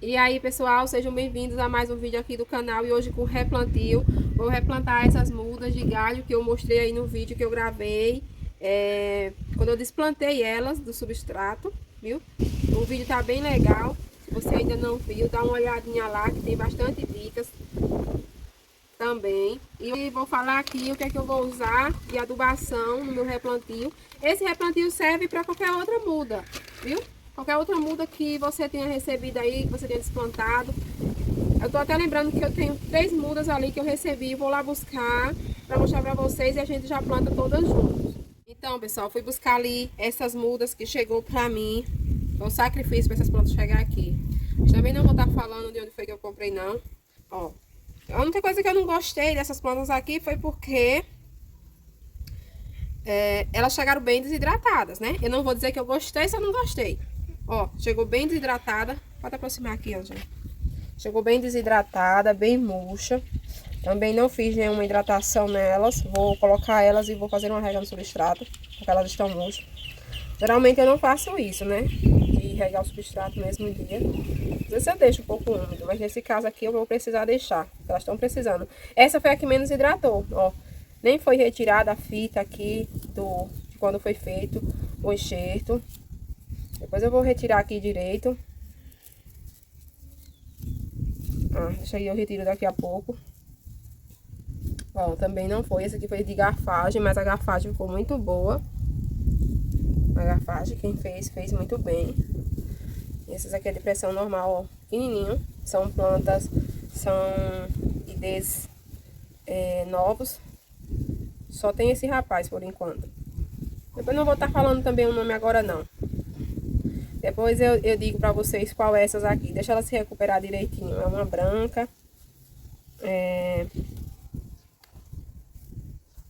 E aí, pessoal, sejam bem-vindos a mais um vídeo aqui do canal. E hoje com replantio, vou replantar essas mudas de galho que eu mostrei aí no vídeo que eu gravei quando eu desplantei elas do substrato, viu? O vídeo tá bem legal. Se você ainda não viu, dá uma olhadinha lá que tem bastante dicas também. E vou falar aqui o que é que eu vou usar de adubação no meu replantio. Esse replantio serve para qualquer outra muda, viu? Qualquer outra muda que você tenha recebido aí, que você tenha desplantado. Eu tô até lembrando que eu tenho 3 mudas ali que eu recebi. Vou lá buscar para mostrar para vocês e a gente já planta todas juntas. Então, pessoal, fui buscar ali essas mudas que chegou para mim. Foi um sacrifício para essas plantas chegar aqui. Mas também não vou estar falando de onde foi que eu comprei, não. Ó, a única coisa que eu não gostei dessas plantas aqui foi porque elas chegaram bem desidratadas, né? Eu não vou dizer que eu gostei se eu não gostei. Ó, chegou bem desidratada. Pode aproximar aqui, Ângela. Chegou bem desidratada, bem murcha. Também não fiz nenhuma hidratação nelas. Vou colocar elas e vou fazer uma rega no substrato, porque elas estão murchas. Geralmente eu não faço isso, né? De regar o substrato no mesmo dia. Às vezes eu deixo um pouco úmido, mas nesse caso aqui eu vou precisar deixar. Elas estão precisando. Essa foi a que menos hidratou, ó. Nem foi retirada a fita aqui de quando foi feito o enxerto. Depois eu vou retirar aqui direito. Deixa aí, eu retiro daqui a pouco. Ó, também não foi. Esse aqui foi de garfagem, mas a garfagem ficou muito boa. A garfagem, quem fez muito bem. Esses aqui é de pressão normal, ó, pequenininho. São plantas, são idês novos. Só tem esse rapaz por enquanto. Depois não vou estar falando também o nome agora, não. Depois eu digo pra vocês qual é essas aqui. Deixa ela se recuperar direitinho. É uma branca.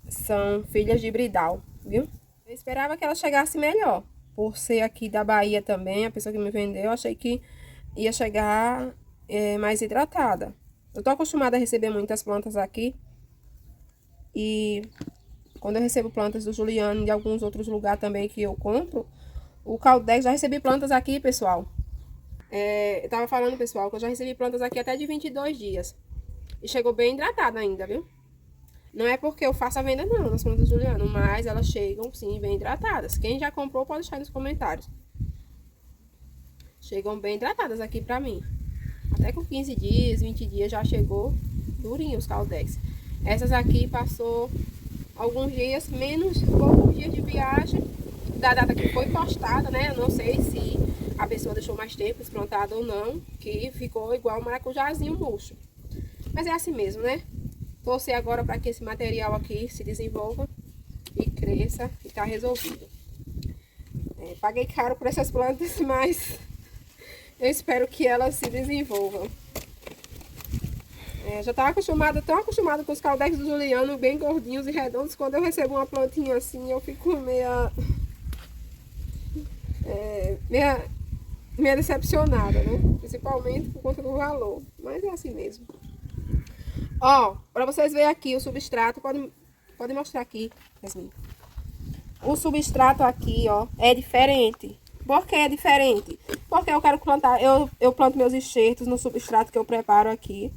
São filhas de Bridal, viu? Eu esperava que ela chegasse melhor. Por ser aqui da Bahia também, a pessoa que me vendeu, achei que ia chegar mais hidratada. Eu tô acostumada a receber muitas plantas aqui. E quando eu recebo plantas do Juliano e de alguns outros lugares também que eu compro, o Caldex, já recebi plantas aqui, pessoal. Eu tava falando, pessoal, que eu já recebi plantas aqui até de 22 dias. E chegou bem hidratada ainda, viu? Não é porque eu faço a venda não, das plantas do Juliano, mas elas chegam sim bem hidratadas. Quem já comprou pode deixar nos comentários. Chegam bem hidratadas aqui pra mim. Até com 15 dias, 20 dias já chegou durinho os Caldex. Essas aqui passou alguns dias, poucos dias de viagem da data que foi postada, né? Eu não sei se a pessoa deixou mais tempo desplantado ou não, que ficou igual um maracujazinho murcho. Mas é assim mesmo, né? Torcer agora para que esse material aqui se desenvolva e cresça e tá resolvido. Paguei caro por essas plantas, mas eu espero que elas se desenvolvam. Já estava tão acostumada com os Caldex do Juliano, bem gordinhos e redondos. Quando eu recebo uma plantinha assim, eu fico meio decepcionada, né? Principalmente por conta do valor. Mas é assim mesmo. Ó, para vocês verem aqui o substrato, pode mostrar aqui, Yasmin. O substrato aqui, ó, é diferente. Por que é diferente? Porque eu quero plantar, eu planto meus enxertos no substrato que eu preparo aqui.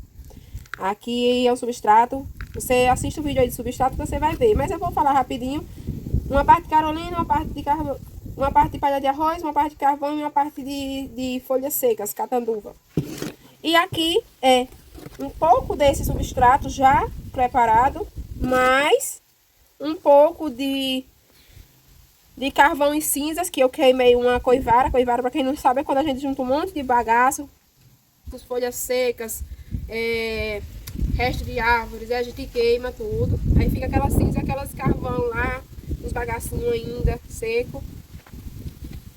Aqui é o substrato. Você assiste o vídeo aí de substrato que você vai ver. Mas eu vou falar rapidinho. Uma parte de carolina, uma parte de carvão, uma parte de palha de arroz, uma parte de carvão e uma parte de folhas secas, catanduva. E aqui é um pouco desse substrato já preparado, mais um pouco de carvão e cinzas, que eu queimei uma coivara. Coivara, para quem não sabe, é quando a gente junta um monte de bagaço, com folhas secas, resto de árvores, a gente queima tudo. Aí fica aquela cinza, aquelas carvão lá, uns bagacinhos ainda seco.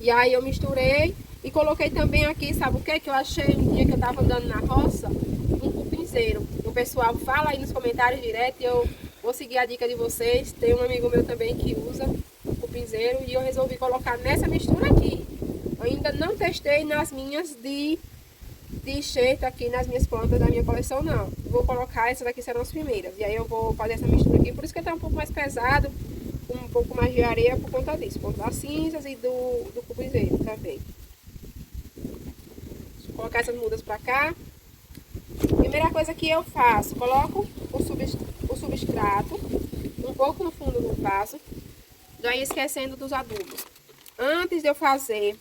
E aí eu misturei e coloquei também aqui, sabe o que eu achei um dia que eu tava andando na roça? Um cupinzeiro. O pessoal fala aí nos comentários direto e eu vou seguir a dica de vocês. Tem um amigo meu também que usa o cupinzeiro e eu resolvi colocar nessa mistura aqui. Eu ainda não testei nas minhas de enxerto aqui nas minhas plantas da minha coleção, não. Vou colocar, essas aqui serão as primeiras. E aí eu vou fazer essa mistura aqui, por isso que tá um pouco mais pesado, com um pouco mais de areia por conta disso. Por conta das cinzas e do cupinzeiro também. Vou colocar essas mudas pra cá. Primeira coisa que eu faço, coloco o substrato um pouco no fundo do vaso. Daí esquecendo dos adubos. Antes de eu fazer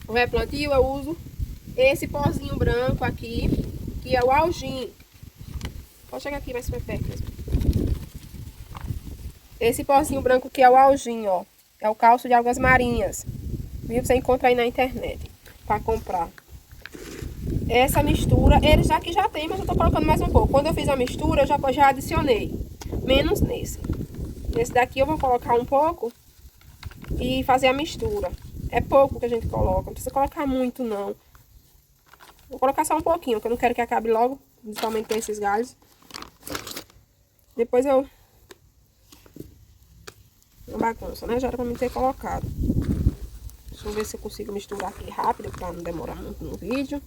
o replantio, eu uso esse pozinho branco aqui, que é o algim. Pode chegar aqui mais perto mesmo. Esse pozinho branco que é o algim, ó. É o cálcio de algas marinhas. Viu? Você encontra aí na internet para comprar. Essa mistura, ele já que já tem, mas eu tô colocando mais um pouco. Quando eu fiz a mistura, eu já adicionei. Menos nesse. Nesse daqui eu vou colocar um pouco e fazer a mistura. É pouco que a gente coloca, não precisa colocar muito não. Vou colocar só um pouquinho, porque eu não quero que acabe logo, principalmente com esses galhos. Depois eu... Uma bagunça, né? Já era pra mim ter colocado. Deixa eu ver se eu consigo misturar aqui rápido, pra não demorar muito no vídeo.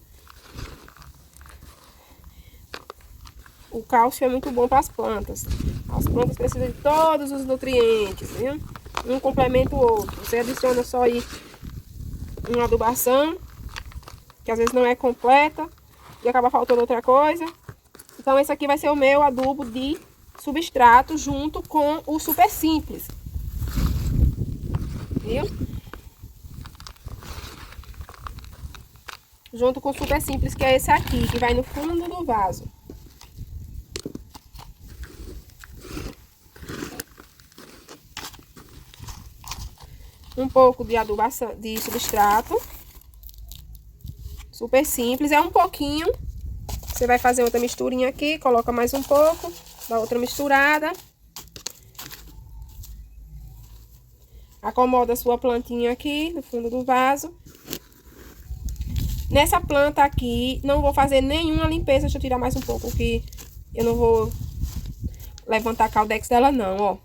O cálcio é muito bom para as plantas. As plantas precisam de todos os nutrientes, viu? Um complementa o outro. Você adiciona só aí uma adubação, que às vezes não é completa, e acaba faltando outra coisa. Então esse aqui vai ser o meu adubo de substrato junto com o super simples. Viu? Junto com o super simples, que é esse aqui, que vai no fundo do vaso. Um pouco de adubação, de substrato. Super simples, é um pouquinho. Você vai fazer outra misturinha aqui, coloca mais um pouco, dá outra misturada. Acomoda a sua plantinha aqui no fundo do vaso. Nessa planta aqui, não vou fazer nenhuma limpeza. Deixa eu tirar mais um pouco, que eu não vou levantar a caldex dela não, ó.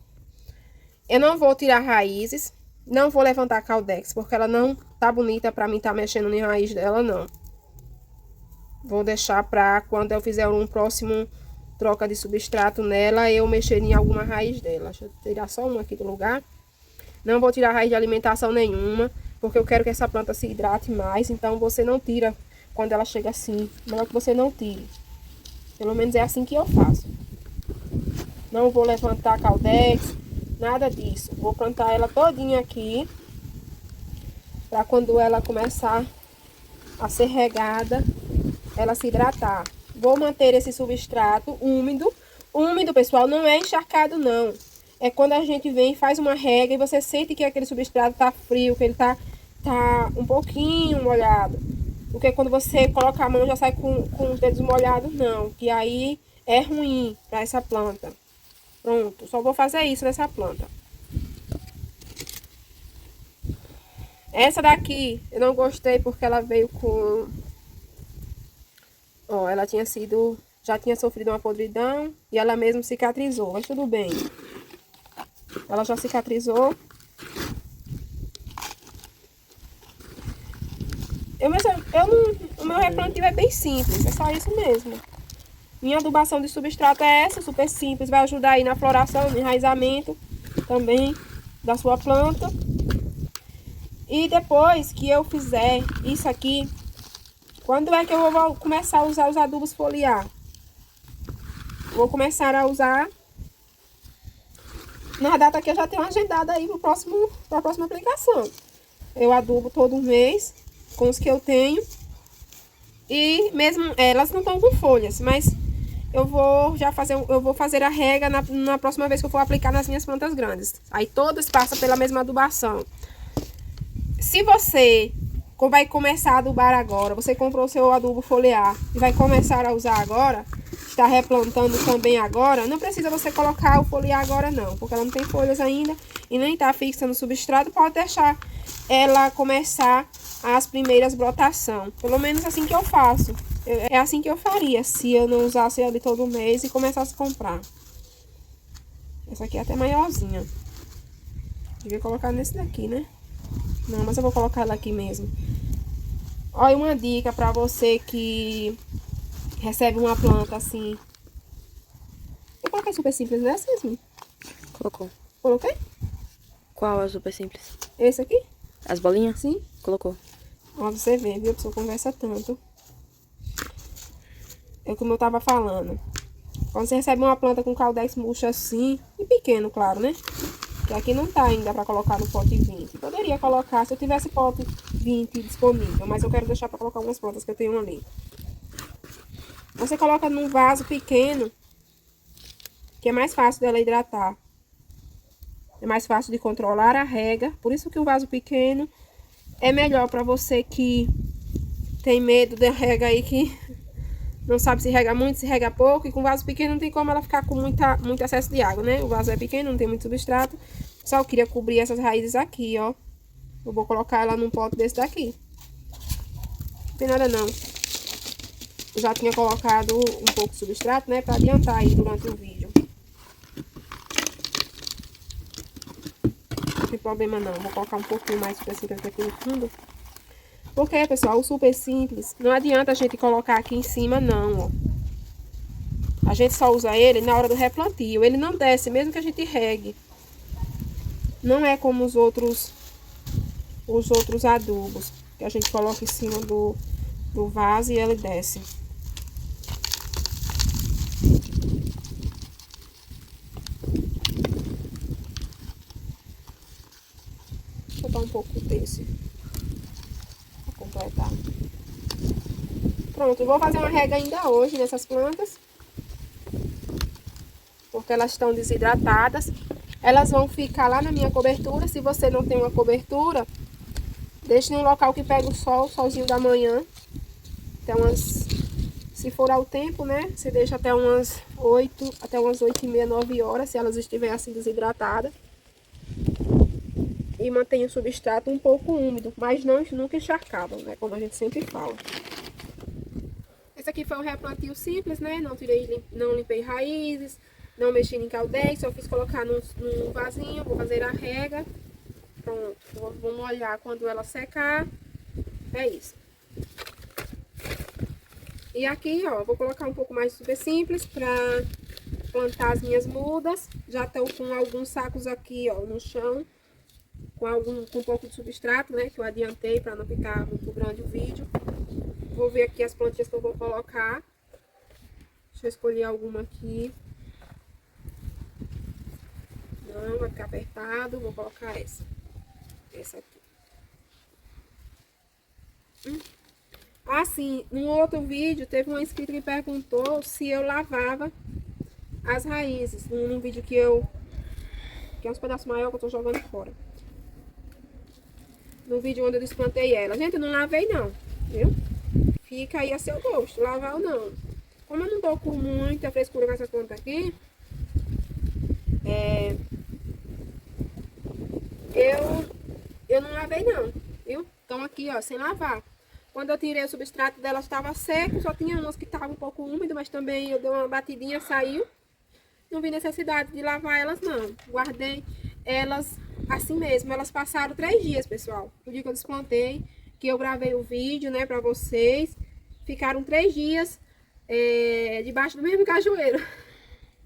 Eu não vou tirar raízes, não vou levantar a caldex, porque ela não tá bonita pra mim tá mexendo em raiz dela, não. Vou deixar pra quando eu fizer um próximo troca de substrato nela, eu mexer em alguma raiz dela. Deixa eu tirar só uma aqui do lugar. Não vou tirar raiz de alimentação nenhuma, porque eu quero que essa planta se hidrate mais. Então você não tira quando ela chega assim. Melhor que você não tire. Pelo menos é assim que eu faço. Não vou levantar caldex, nada disso. Vou plantar ela todinha aqui, para quando ela começar a ser regada, ela se hidratar. Vou manter esse substrato úmido. Úmido, pessoal, não é encharcado, não. É quando a gente vem e faz uma rega e você sente que aquele substrato tá frio, que ele tá um pouquinho molhado. Porque quando você coloca a mão já sai com os dedos molhados, não. Que aí é ruim para essa planta. Pronto, só vou fazer isso nessa planta. Essa daqui eu não gostei porque ela veio com... Ó, ela tinha sido... Já tinha sofrido uma podridão e ela mesmo cicatrizou, mas tudo bem. Ela já cicatrizou. O meu replantio é bem simples, é só isso mesmo. Minha adubação de substrato é essa, super simples. Vai ajudar aí na floração, no enraizamento também da sua planta. E depois que eu fizer isso aqui, quando é que eu vou começar a usar os adubos foliar? Vou começar a usar na data que eu já tenho agendada aí para a próxima aplicação. Eu adubo todo mês com os que eu tenho. E mesmo elas não estão com folhas, mas eu vou fazer a rega na próxima vez que eu for aplicar nas minhas plantas grandes. Aí todas passam pela mesma adubação. Se você vai começar a adubar agora, você comprou o seu adubo foliar e vai começar a usar agora, está replantando também agora, não precisa você colocar o foliar agora não, porque ela não tem folhas ainda e nem está fixa no substrato, pode deixar ela começar as primeiras brotações. Pelo menos assim que eu faço. É assim que eu faria se eu não usasse ele todo mês e começasse a comprar. Essa aqui é até maiorzinha. Devia colocar nesse daqui, né? Não, mas eu vou colocar ela aqui mesmo. Olha uma dica pra você que recebe uma planta assim. Eu coloquei super simples nessa mesmo? Colocou. Coloquei? Qual é o super simples? Esse aqui? As bolinhas? Sim. Colocou. Ó, você vê, viu? A pessoa conversa tanto. É como eu tava falando. Quando você recebe uma planta com caldex murcho assim, e pequeno, claro, né? Que aqui não tá ainda pra colocar no pote 20. Poderia colocar se eu tivesse pote 20 disponível, mas eu quero deixar pra colocar algumas plantas que eu tenho ali. Você coloca num vaso pequeno, que é mais fácil dela hidratar. É mais fácil de controlar a rega. Por isso que o vaso pequeno é melhor pra você que tem medo da rega aí, que não sabe se rega muito, se rega pouco. E com vaso pequeno não tem como ela ficar com muito excesso de água, né? O vaso é pequeno, não tem muito substrato. Só eu queria cobrir essas raízes aqui, ó. Eu vou colocar ela num pote desse daqui. Não tem nada não. Eu já tinha colocado um pouco de substrato, né? Pra adiantar aí durante o vídeo. Não tem problema não. Vou colocar um pouquinho mais super simples aqui no fundo. Porque, pessoal, o super simples, não adianta a gente colocar aqui em cima não, ó. A gente só usa ele na hora do replantio. Ele não desce, mesmo que a gente regue. Não é como os outros adubos, que a gente coloca em cima do vaso e ele desce. Vou botar um pouco desse para completar. Pronto, eu vou fazer uma rega ainda hoje nessas plantas, porque elas estão desidratadas. Elas vão ficar lá na minha cobertura. Se você não tem uma cobertura, deixe em um local que pega o sol, solzinho da manhã. Até umas, se for ao tempo, né? Você deixa até umas 8h30, 9 horas, se elas estiverem assim desidratadas. E mantém o substrato um pouco úmido, mas não, nunca encharcado, né? Como a gente sempre fala. Esse aqui foi um replantio simples, né? Não limpei raízes, não mexi em caldex, só fiz colocar num vasinho, vou fazer a rega. Pronto, vou molhar quando ela secar. É isso. E aqui, ó, vou colocar um pouco mais de super simples pra plantar as minhas mudas. Já estou com alguns sacos aqui, ó, no chão. Com um pouco de substrato, né? Que eu adiantei para não ficar muito grande o vídeo. Vou ver aqui as plantinhas que eu vou colocar. Deixa eu escolher alguma aqui. Não, vai ficar apertado. Vou colocar essa. Essa aqui. Ah, sim. No outro vídeo, teve uma inscrita que perguntou se eu lavava as raízes. Num vídeo que é uns pedaços maiores que eu tô jogando fora. No vídeo onde eu desplantei ela. Gente, eu não lavei não, viu? Fica aí a seu gosto, lavar ou não. Como eu não tô com muita frescura com essas plantas aqui, eu não lavei não, viu? Então aqui, ó, sem lavar. Quando eu tirei o substrato delas estava seco, só tinha umas que estavam um pouco úmidas, mas também eu dei uma batidinha, saiu. Não vi necessidade de lavar elas não. Guardei elas assim mesmo. Elas passaram 3 dias, pessoal. O dia que eu desplantei, que eu gravei o vídeo, né, pra vocês. Ficaram 3 dias debaixo do mesmo cajueiro.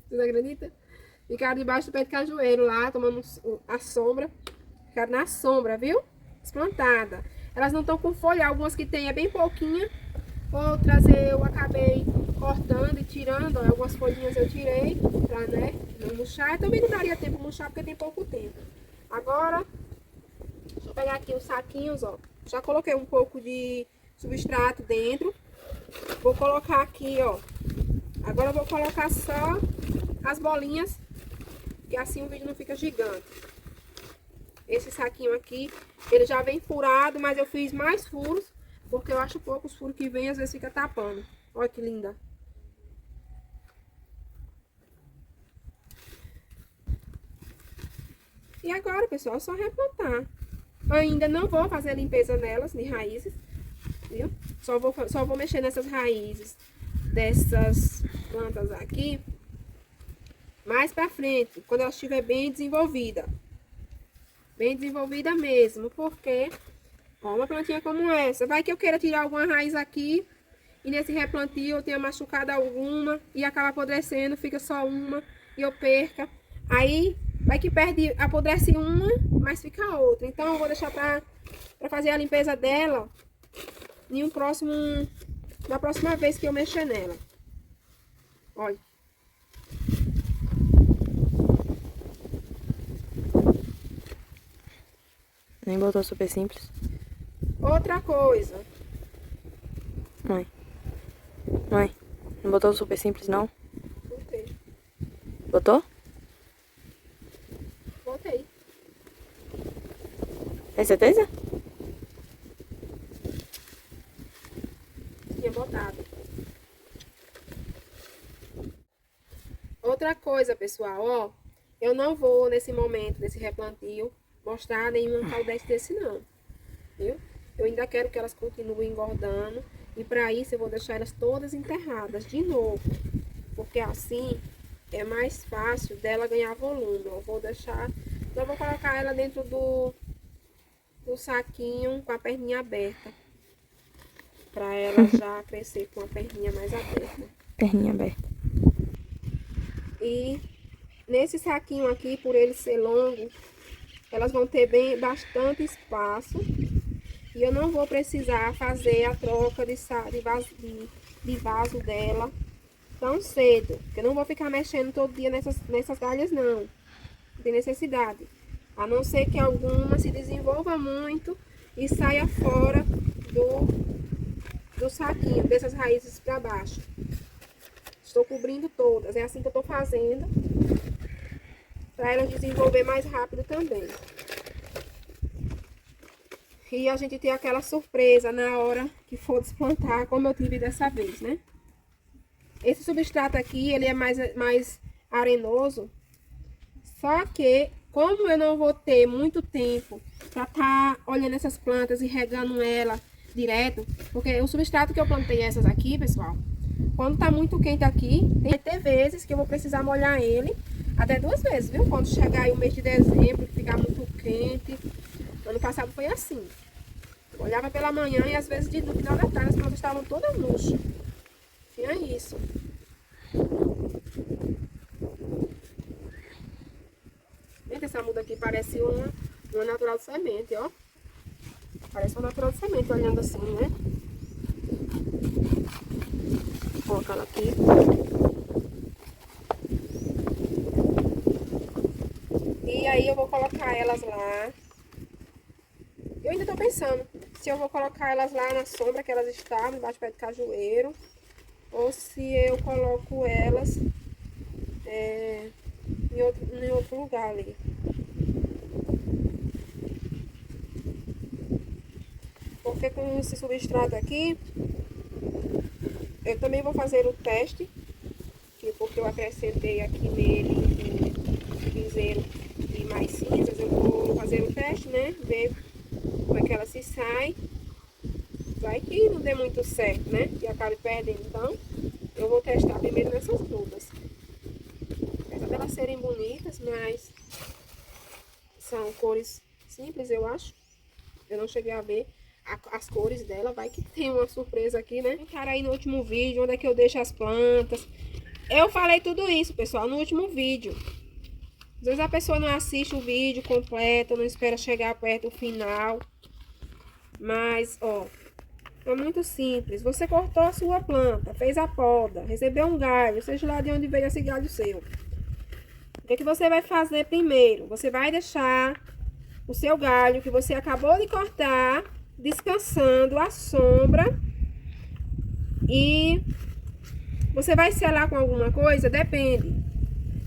Vocês acreditam? Ficaram debaixo do pé de cajueiro lá, tomando a sombra. Ficaram na sombra, viu? Desplantada. Elas não estão com folha. Algumas que tem é bem pouquinha. Outras eu acabei cortando e tirando, ó, algumas folhinhas eu tirei pra, né, não murchar. Também não daria tempo de murchar porque tem pouco tempo. Agora, deixa eu pegar aqui os saquinhos, ó. Já coloquei um pouco de substrato dentro. Vou colocar aqui, ó. Agora eu vou colocar só as bolinhas, que assim o vídeo não fica gigante. Esse saquinho aqui, ele já vem furado, mas eu fiz mais furos, porque eu acho pouco os furos que vem, às vezes fica tapando. Olha que linda. E agora, pessoal, é só replantar. Ainda não vou fazer a limpeza nelas, de raízes, viu? Só vou mexer nessas raízes dessas plantas aqui mais pra frente, quando ela estiver bem desenvolvida. Bem desenvolvida mesmo, porque ó, uma plantinha como essa, vai que eu queira tirar alguma raiz aqui e nesse replantio eu tenha machucado alguma e acaba apodrecendo, fica só uma e eu perca. Aí vai que apodrece uma, mas fica outra. Então eu vou deixar pra Pra fazer a limpeza dela na próxima vez que eu mexer nela. Olha. Nem botou super simples. Outra coisa. Mãe. Mãe, não botou super simples, não? Botei. Botou? Botei. Tem certeza? Tinha botado. Outra coisa, pessoal, ó. Eu não vou, nesse momento, desse replantio, mostrar nenhuma caldete desse, não. Viu? Eu ainda quero que elas continuem engordando. E para isso eu vou deixar elas todas enterradas de novo. Porque assim é mais fácil dela ganhar volume. Eu vou deixar... Eu vou colocar ela dentro do saquinho com a perninha aberta. Para ela já crescer com a perninha mais aberta. Perninha aberta. E nesse saquinho aqui, por ele ser longo, elas vão ter bastante espaço. E eu não vou precisar fazer a troca de vaso dela tão cedo. Porque eu não vou ficar mexendo todo dia nessas galhas, não. Não tem necessidade. A não ser que alguma se desenvolva muito e saia fora do saquinho, dessas raízes para baixo. Estou cobrindo todas. É assim que eu estou fazendo. Para elas desenvolver mais rápido também. E a gente tem aquela surpresa na hora que for desplantar, como eu tive dessa vez, né? Esse substrato aqui, ele é mais arenoso. Só que, como eu não vou ter muito tempo para estar olhando essas plantas e regando ela direto, porque o substrato que eu plantei essas aqui, pessoal, quando tá muito quente aqui, tem até vezes que eu vou precisar molhar ele, até 2 vezes, viu? Quando chegar aí o mês de dezembro, que ficar muito quente. Ano passado foi assim. Eu olhava pela manhã e às vezes no final da tarde as plantas estavam todas murchas. Tinha isso. Gente, essa muda aqui parece uma natural de semente, ó. Parece uma natural de semente, olhando assim, né? Vou colocar ela aqui. E aí eu vou colocar elas lá. Eu ainda tô pensando se eu vou colocar elas lá na sombra que elas estavam, embaixo do pé de cajueiro, ou se eu coloco elas em outro lugar ali. Porque com esse substrato aqui, eu também vou fazer o teste, porque eu acrescentei aqui nele um piseiro de mais cinzas, eu vou fazer o teste, né, ver como é que ela se sai. Vai que não dê muito certo, né? E acabe perdendo. Então, eu vou testar primeiro nessas duas. Apesar delas serem bonitas, mas são cores simples, eu acho. Eu não cheguei a ver as cores dela. Vai que tem uma surpresa aqui, né? Cara, aí no último vídeo, onde é que eu deixo as plantas. Eu falei tudo isso, pessoal, no último vídeo. Às vezes a pessoa não assiste o vídeo completo, não espera chegar perto do final. Mas, ó, é muito simples. Você cortou a sua planta, fez a poda, recebeu um galho, seja lá de onde veio esse galho seu. O que é que você vai fazer primeiro? Você vai deixar o seu galho que você acabou de cortar descansando à sombra. E você vai selar com alguma coisa? Depende.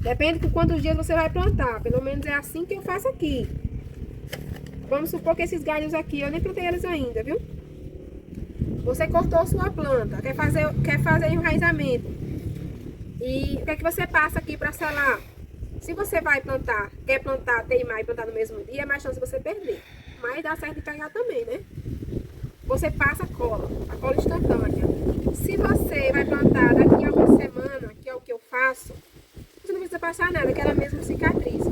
Depende de quantos dias você vai plantar. Pelo menos é assim que eu faço aqui. Vamos supor que esses galhos aqui, eu nem plantei eles ainda, viu? Você cortou sua planta, quer fazer enraizamento. E o que é que você passa aqui para selar? Se você vai plantar, quer plantar, teimar e plantar no mesmo dia, é mais chance de você perder. Mas dá certo de pegar também, né? Você passa a cola instantânea. Se você vai plantar daqui a uma semana, que é o que eu faço, você não precisa passar nada, que ela mesmo cicatriza.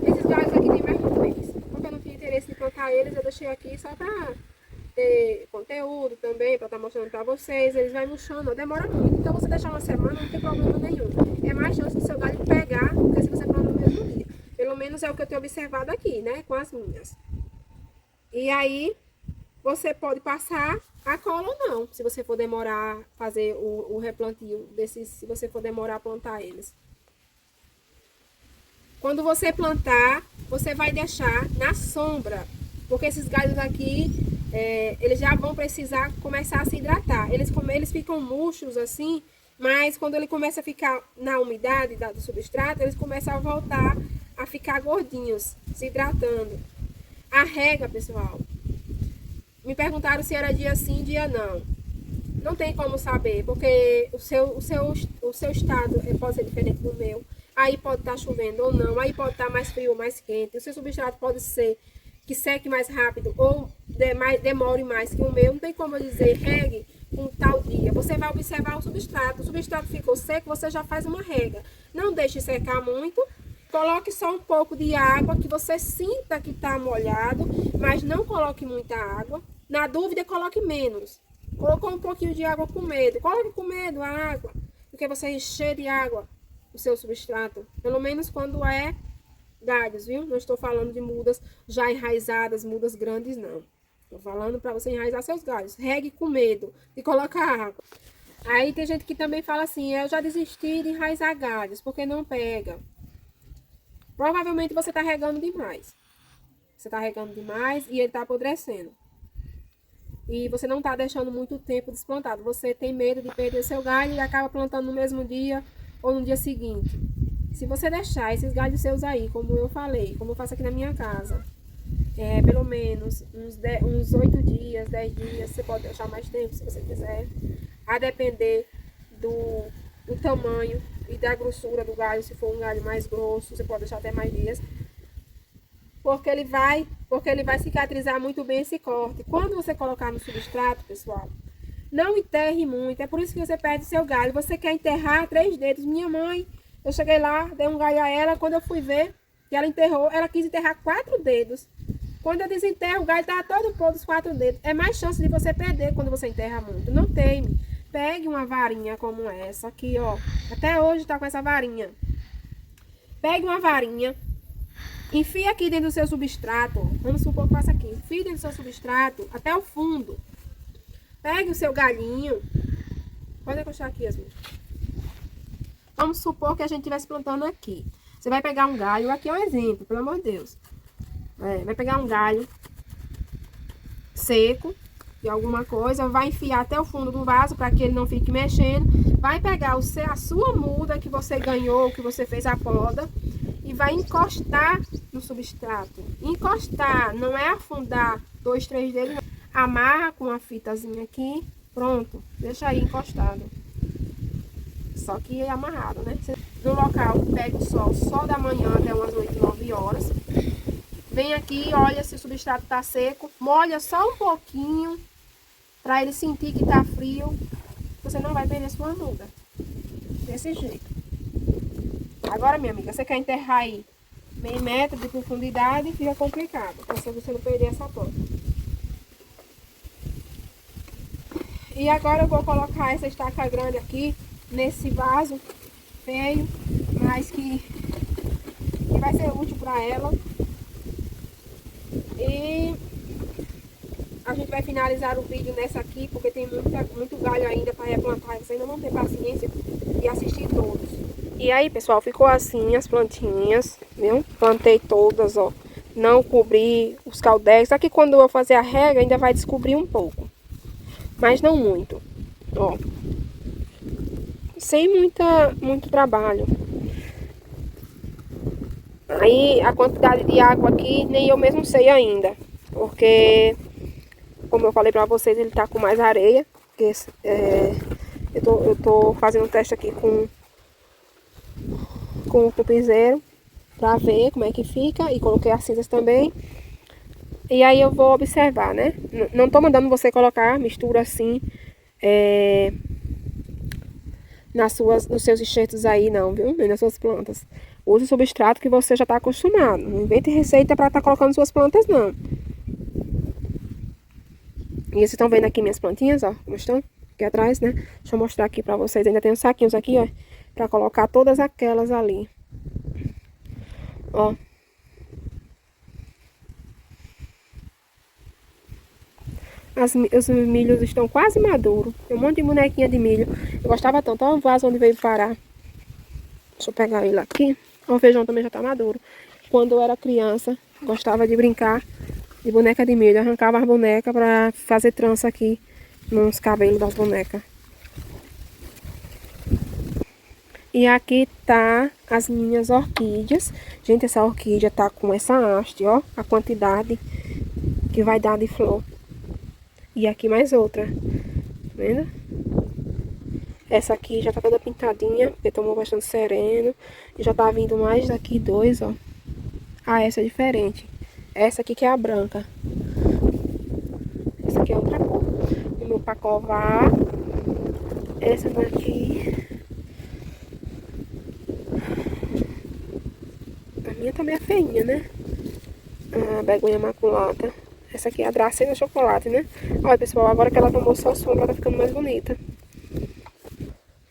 Esses galhos aqui tem mais de um mês. Como eu não tinha interesse em plantar eles, eu deixei aqui só para ter conteúdo também, para estar mostrando para vocês. Eles vão murchando, demora muito. Então você deixar uma semana não tem problema nenhum. É mais chance do seu galho pegar do que se você plantar no mesmo dia. Pelo menos é o que eu tenho observado aqui, né, com as minhas. E aí, você pode passar a cola ou não, se você for demorar a fazer o replantio desses, se você for demorar a plantar eles. Quando você plantar, você vai deixar na sombra, porque esses galhos aqui, eles já vão precisar começar a se hidratar. Eles ficam murchos assim, mas quando ele começa a ficar na umidade do substrato, eles começam a voltar a ficar gordinhos, se hidratando. A rega, pessoal, me perguntaram se era dia sim, dia não. Não tem como saber, porque o seu estado pode ser diferente do meu. Aí pode estar chovendo ou não, aí pode estar mais frio ou mais quente. O seu substrato pode ser que seque mais rápido ou demore mais que o meu. Não tem como eu dizer, regue um tal dia. Você vai observar o substrato. O substrato ficou seco, você já faz uma rega. Não deixe secar muito. Coloque só um pouco de água, que você sinta que está molhado, mas não coloque muita água. Na dúvida, coloque menos. Colocou um pouquinho de água com medo. Coloque com medo a água, porque você encher de água o seu substrato. Pelo menos quando é galhos, viu? Não estou falando de mudas já enraizadas, mudas grandes, não. Estou falando para você enraizar seus galhos. Regue com medo de colocar água. Aí tem gente que também fala assim, eu já desisti de enraizar galhos, porque não pega. Provavelmente você está regando demais. Você está regando demais e ele está apodrecendo. E você não está deixando muito tempo desplantado. Você tem medo de perder seu galho e acaba plantando no mesmo dia ou no dia seguinte. Se você deixar esses galhos seus aí, como eu falei, como eu faço aqui na minha casa, pelo menos uns 8 dias, 10 dias, você pode deixar mais tempo se você quiser. A depender do tamanho e da grossura do galho. Se for um galho mais grosso, você pode deixar até mais dias. Porque ele vai cicatrizar muito bem esse corte. Quando você colocar no substrato, pessoal, não enterre muito. É por isso que você perde seu galho. Você quer enterrar 3 dedos. Minha mãe, eu cheguei lá, dei um galho a ela. Quando eu fui ver que ela enterrou, ela quis enterrar 4 dedos. Quando eu desenterro, o galho estava todo pôr dos 4 dedos. É mais chance de você perder quando você enterra muito. Não teime. Pegue uma varinha como essa aqui, ó. Até hoje tá com essa varinha. Pegue uma varinha. Enfia aqui dentro do seu substrato. Vamos supor que passa aqui. Enfia dentro do seu substrato até o fundo. Pegue o seu galhinho. Pode encostar aqui, Yasmin. Vamos supor que a gente estivesse plantando aqui. Você vai pegar um galho. Aqui é um exemplo, pelo amor de Deus. Vai pegar um galho seco de alguma coisa. Vai enfiar até o fundo do vaso para que ele não fique mexendo. Vai pegar a sua muda que você ganhou, que você fez a poda. E vai encostar no substrato. Encostar, não é afundar 2, 3 dedos. Não. Amarra com uma fitazinha aqui. Pronto. Deixa aí encostado. Só que é amarrado, né? No local, pega o sol só da manhã até umas 8, 9 horas. Vem aqui, olha se o substrato tá seco. Molha só um pouquinho. Pra ele sentir que tá frio. Você não vai perder sua muda. Desse jeito. Agora, minha amiga, você quer enterrar aí meio metro de profundidade, fica complicado. Pra você não perder essa planta. E agora eu vou colocar essa estaca grande aqui, nesse vaso feio, mas que vai ser útil pra ela. E a gente vai finalizar o vídeo nessa aqui, porque tem muito galho ainda pra replantar. Vocês ainda vão ter paciência de assistir todos. E aí, pessoal, ficou assim as plantinhas, viu? Plantei todas, ó. Não cobri os caldeiros. Aqui quando eu fazer a rega ainda vai descobrir um pouco. Mas não muito, ó. Sem muito trabalho. Aí a quantidade de água aqui nem eu mesmo sei ainda. Porque, como eu falei pra vocês, ele tá com mais areia. Porque, eu tô fazendo um teste aqui com o piseiro pra ver como é que fica, e coloquei as cinzas também. E aí eu vou observar, né? Não tô mandando você colocar mistura assim nos seus enxertos aí não, viu? Nem nas suas plantas. Use o substrato que você já tá acostumado. Não invente receita pra estar colocando suas plantas, não. E vocês estão vendo aqui minhas plantinhas, ó, como estão? Aqui atrás, né? Deixa eu mostrar aqui pra vocês. Ainda tem uns saquinhos aqui, ó, pra colocar todas aquelas ali. Ó. Os milhos estão quase maduros. Tem um monte de bonequinha de milho. Eu gostava tanto. Olha o vaso onde veio parar. Deixa eu pegar ele aqui. O feijão também já tá maduro. Quando eu era criança, gostava de brincar de boneca de milho. Eu arrancava as bonecas pra fazer trança aqui nos cabelos das bonecas. E aqui tá as minhas orquídeas. Gente, essa orquídea tá com essa haste, ó. A quantidade que vai dar de flor. E aqui mais outra. Tá vendo? Essa aqui já tá toda pintadinha, porque tomou bastante sereno. E já tá vindo mais daqui dois, ó. Ah, essa é diferente. Essa aqui que é a branca. Essa aqui é outra cor. O meu pacová. Essa daqui. A minha também é feinha, né? A begonha maculata. Essa aqui é a Dracena chocolate, né? Olha, pessoal, agora que ela tomou só sombra, ela tá ficando mais bonita.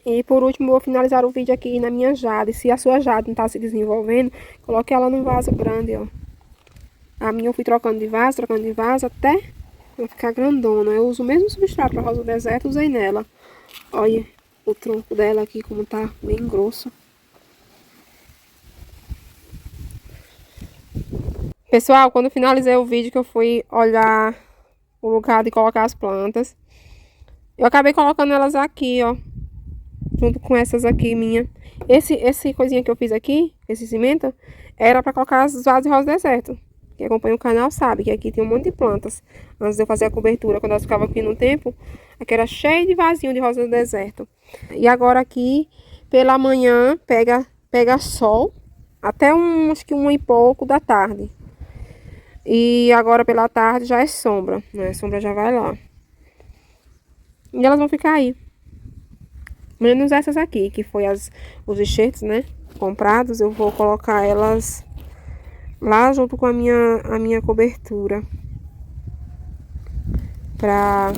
E por último, vou finalizar o vídeo aqui na minha jade. Se a sua jade não tá se desenvolvendo, coloque ela num vaso grande, ó. A minha eu fui trocando de vaso, até ela ficar grandona. Eu uso o mesmo substrato para rosa do deserto, usei nela. Olha o tronco dela aqui como tá bem grosso. Pessoal, quando finalizei o vídeo que eu fui olhar o lugar de colocar as plantas, eu acabei colocando elas aqui, ó, junto com essas aqui minha. Esse coisinha que eu fiz aqui, esse cimento, era para colocar as vasos de rosa do deserto. Quem acompanha o canal sabe que aqui tem um monte de plantas. Antes de eu fazer a cobertura, quando elas ficavam aqui no tempo, aqui era cheio de vasinho de rosa do deserto. E agora aqui, pela manhã, pega sol, até acho que 1 e pouco da tarde. E agora pela tarde já é sombra, né? A sombra já vai lá. E elas vão ficar aí. Menos essas aqui, que foi os enxertos, né? Comprados, eu vou colocar elas lá junto com a minha cobertura. Pra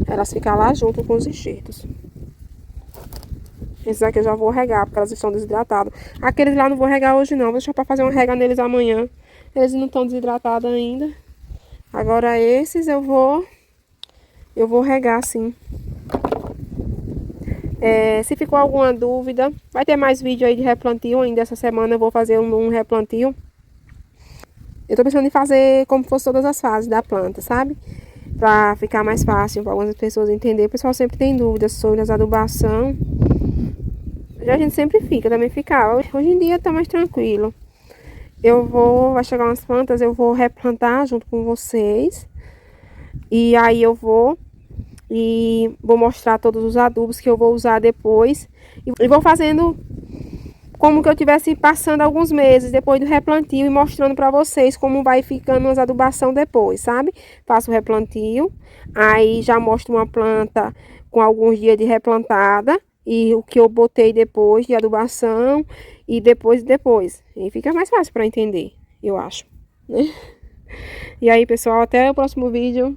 elas ficar lá junto com os enxertos. Esses aqui eu já vou regar, porque elas estão desidratadas. Aqueles lá não vou regar hoje não, vou deixar pra fazer uma rega neles amanhã. Eles não estão desidratados ainda. Agora esses eu vou regar sim. Se ficou alguma dúvida, vai ter mais vídeo aí de replantio ainda essa semana. Eu vou fazer um replantio. Eu tô pensando em fazer como fosse todas as fases da planta, sabe? Pra ficar mais fácil para algumas pessoas entenderem. O pessoal sempre tem dúvidas sobre as adubação. A gente sempre fica, também ficava. Hoje em dia tá mais tranquilo. Vai chegar umas plantas, eu vou replantar junto com vocês. E aí eu vou mostrar todos os adubos que eu vou usar depois. E vou fazendo como que eu tivesse passando alguns meses depois do replantio e mostrando pra vocês como vai ficando as adubação depois, sabe? Faço o replantio, aí já mostro uma planta com alguns dias de replantada. E o que eu botei depois de adubação e depois. E fica mais fácil para entender, eu acho, né? E aí, pessoal, até o próximo vídeo.